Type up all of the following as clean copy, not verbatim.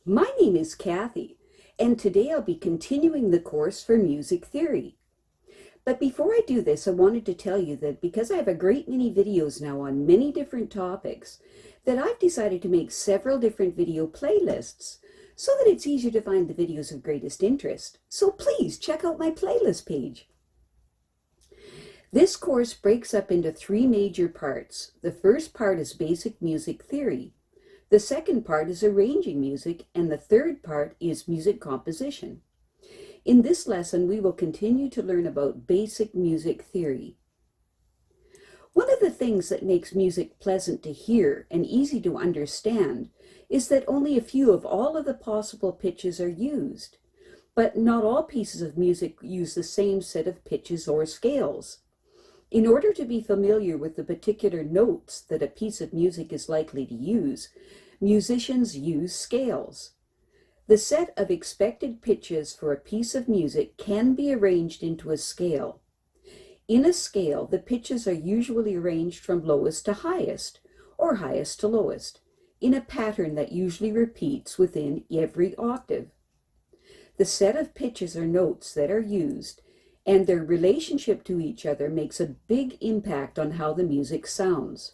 My name is Kathy, and today I'll be continuing the course for music theory. But before I do this, I wanted to tell you that because I have a great many videos now on many different topics, that I've decided to make several different video playlists so that it's easier to find the videos of greatest interest. So please check out my playlist page. This course breaks up into three major parts. The first part is basic music theory. The second part is arranging music, and the third part is music composition. In this lesson, we will continue to learn about basic music theory. One of the things that makes music pleasant to hear and easy to understand is that only a few of all of the possible pitches are used, but not all pieces of music use the same set of pitches or scales. In order to be familiar with the particular notes that a piece of music is likely to use, musicians use scales. The set of expected pitches for a piece of music can be arranged into a scale. In a scale, the pitches are usually arranged from lowest to highest, or highest to lowest, in a pattern that usually repeats within every octave. The set of pitches or notes that are used and their relationship to each other makes a big impact on how the music sounds.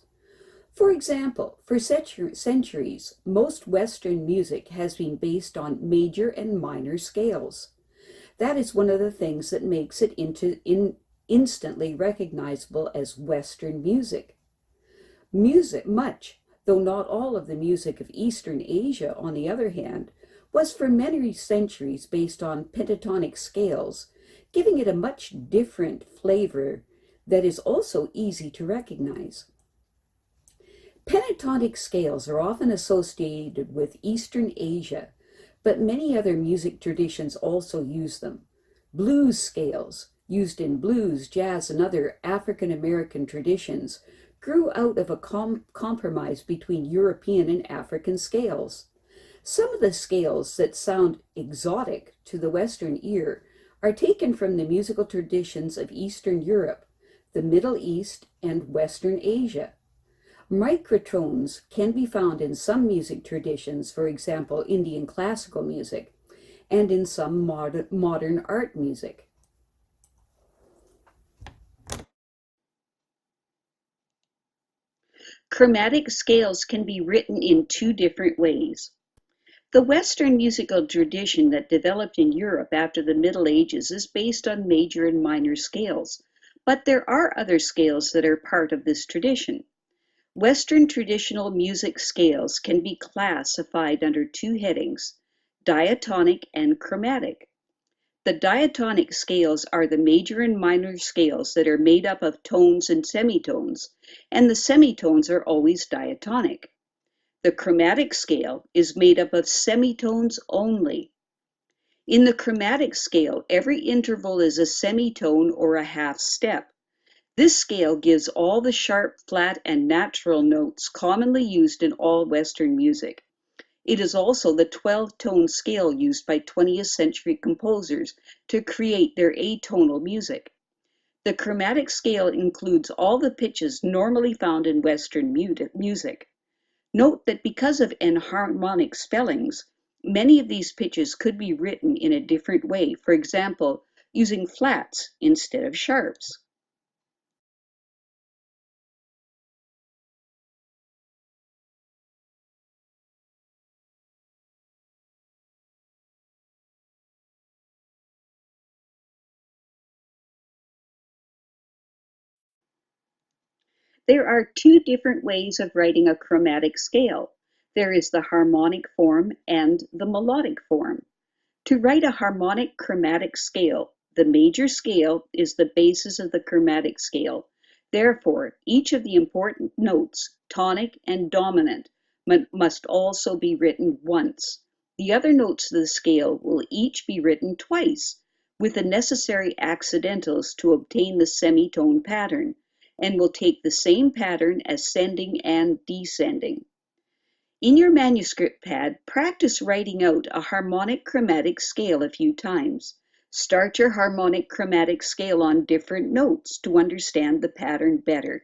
For example, for centuries, most Western music has been based on major and minor scales. That is one of the things that makes it instantly recognizable as Western music. Much, though not all of the music of Eastern Asia, on the other hand, was for many centuries based on pentatonic scales, giving it a much different flavor that is also easy to recognize. Pentatonic scales are often associated with Eastern Asia, but many other music traditions also use them. Blues scales, used in blues, jazz, and other African American traditions, grew out of a compromise between European and African scales. Some of the scales that sound exotic to the Western ear are taken from the musical traditions of Eastern Europe, the Middle East, and Western Asia. Microtones can be found in some music traditions, for example, Indian classical music, and in some modern art music. Chromatic scales can be written in two different ways. The Western musical tradition that developed in Europe after the Middle Ages is based on major and minor scales, but there are other scales that are part of this tradition. Western traditional music scales can be classified under two headings, diatonic and chromatic. The diatonic scales are the major and minor scales that are made up of tones and semitones, and the semitones are always diatonic. The chromatic scale is made up of semitones only. In the chromatic scale, every interval is a semitone or a half step. This scale gives all the sharp, flat, and natural notes commonly used in all Western music. It is also the 12-tone scale used by 20th century composers to create their atonal music. The chromatic scale includes all the pitches normally found in Western music. Note that because of enharmonic spellings, many of these pitches could be written in a different way, for example, using flats instead of sharps. There are two different ways of writing a chromatic scale. There is the harmonic form and the melodic form. To write a harmonic chromatic scale, the major scale is the basis of the chromatic scale. Therefore, each of the important notes, tonic and dominant, must also be written once. The other notes of the scale will each be written twice, with the necessary accidentals to obtain the semitone pattern, and will take the same pattern ascending and descending. In your manuscript pad, practice writing out a harmonic chromatic scale a few times. Start your harmonic chromatic scale on different notes to understand the pattern better.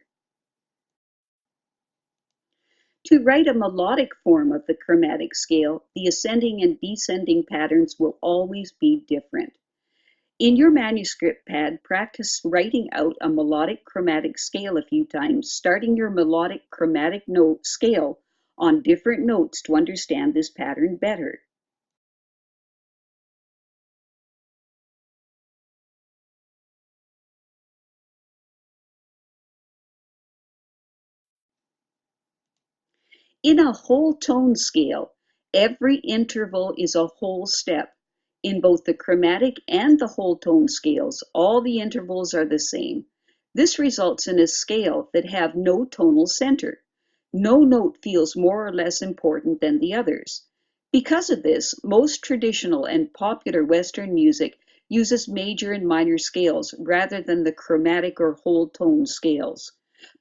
To write a melodic form of the chromatic scale, the ascending and descending patterns will always be different. In your manuscript pad, practice writing out a melodic chromatic scale a few times, starting your melodic chromatic note scale on different notes to understand this pattern better. In a whole tone scale, every interval is a whole step. In both the chromatic and the whole tone scales, all the intervals are the same. This results in a scale that have no tonal center. No note feels more or less important than the others. Because of this, most traditional and popular Western music uses major and minor scales rather than the chromatic or whole tone scales.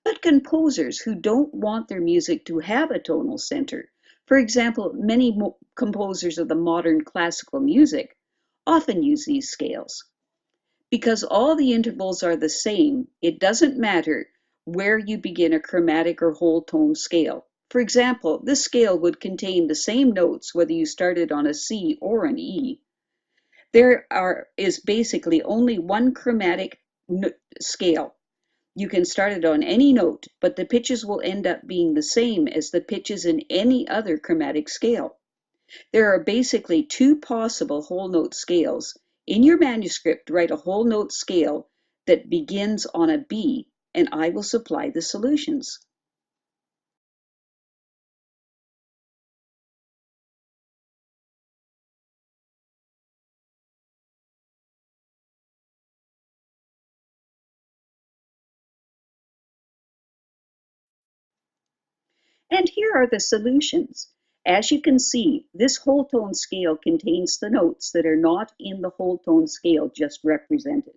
But composers who don't want their music to have a tonal center, for example, many composers of the modern classical music, often use these scales. Because all the intervals are the same, it doesn't matter where you begin a chromatic or whole tone scale. For example, this scale would contain the same notes whether you started on a C or an E. Is basically only one chromatic scale. You can start it on any note, but the pitches will end up being the same as the pitches in any other chromatic scale. There are basically two possible whole note scales. In your manuscript, write a whole note scale that begins on a B, and I will supply the solutions. And here are the solutions. As you can see, this whole tone scale contains the notes that are not in the whole tone scale just represented.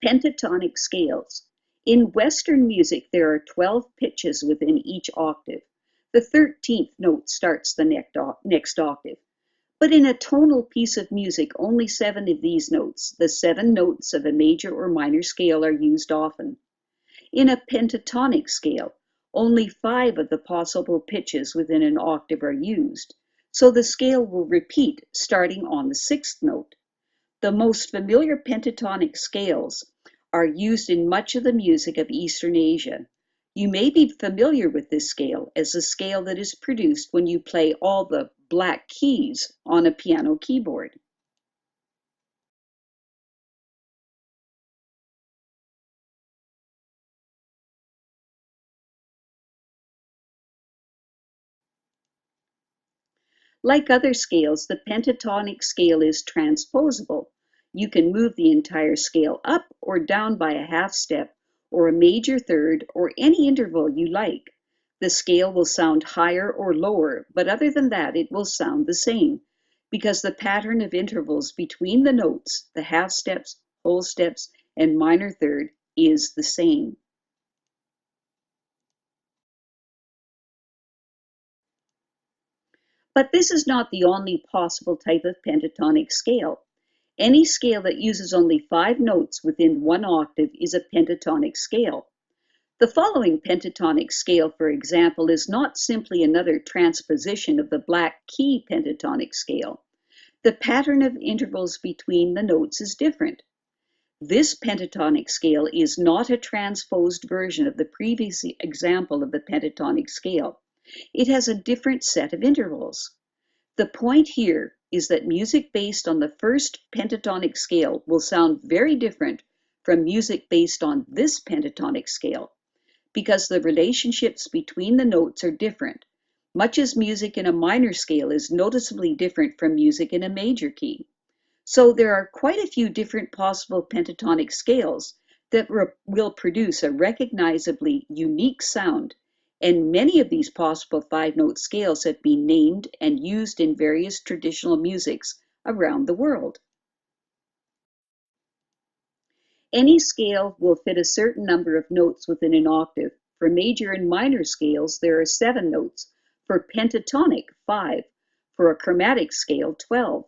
Pentatonic scales. In Western music, there are 12 pitches within each octave. The 13th note starts the next octave. But in a tonal piece of music, only 7 of these notes, the 7 notes of a major or minor scale, are used often. In a pentatonic scale, only 5 of the possible pitches within an octave are used, so the scale will repeat starting on the 6th note. The most familiar pentatonic scales are used in much of the music of Eastern Asia. You may be familiar with this scale as the scale that is produced when you play all the black keys on a piano keyboard. Like other scales, the pentatonic scale is transposable. You can move the entire scale up or down by a half step, or a major third, or any interval you like. The scale will sound higher or lower, but other than that, it will sound the same, because the pattern of intervals between the notes, the half steps, whole steps, and minor third, is the same. But this is not the only possible type of pentatonic scale. Any scale that uses only 5 notes within one octave is a pentatonic scale. The following pentatonic scale, for example, is not simply another transposition of the black key pentatonic scale. The pattern of intervals between the notes is different. This pentatonic scale is not a transposed version of the previous example of the pentatonic scale. It has a different set of intervals. The point here is that music based on the first pentatonic scale will sound very different from music based on this pentatonic scale, because the relationships between the notes are different, much as music in a minor scale is noticeably different from music in a major key. So there are quite a few different possible pentatonic scales that will produce a recognizably unique sound, and many of these possible 5-note scales have been named and used in various traditional musics around the world. Any scale will fit a certain number of notes within an octave. For major and minor scales, there are 7 notes. For pentatonic, 5. For a chromatic scale, 12.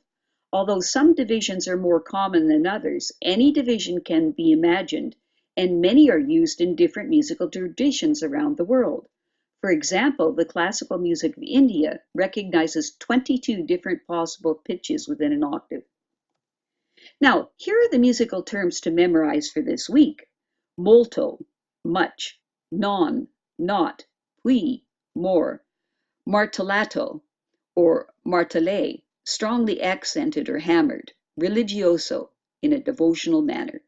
Although some divisions are more common than others, any division can be imagined, and many are used in different musical traditions around the world. For example, the classical music of India recognizes 22 different possible pitches within an octave. Now, here are the musical terms to memorize for this week. Molto, much. Non, not. Qui, more. Martellato, or martellé, strongly accented or hammered. Religioso, in a devotional manner.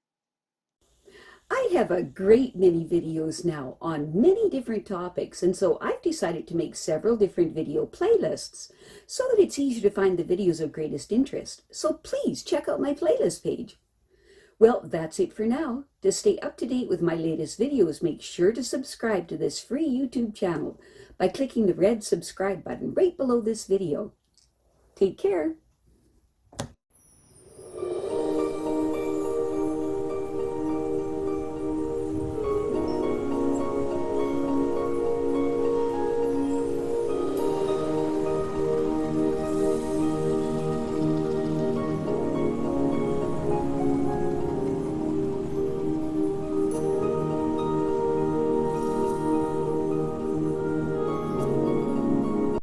I have a great many videos now on many different topics, and so I've decided to make several different video playlists so that it's easier to find the videos of greatest interest. So please check out my playlist page. Well, that's it for now. To stay up to date with my latest videos, make sure to subscribe to this free YouTube channel by clicking the red subscribe button right below this video. Take care.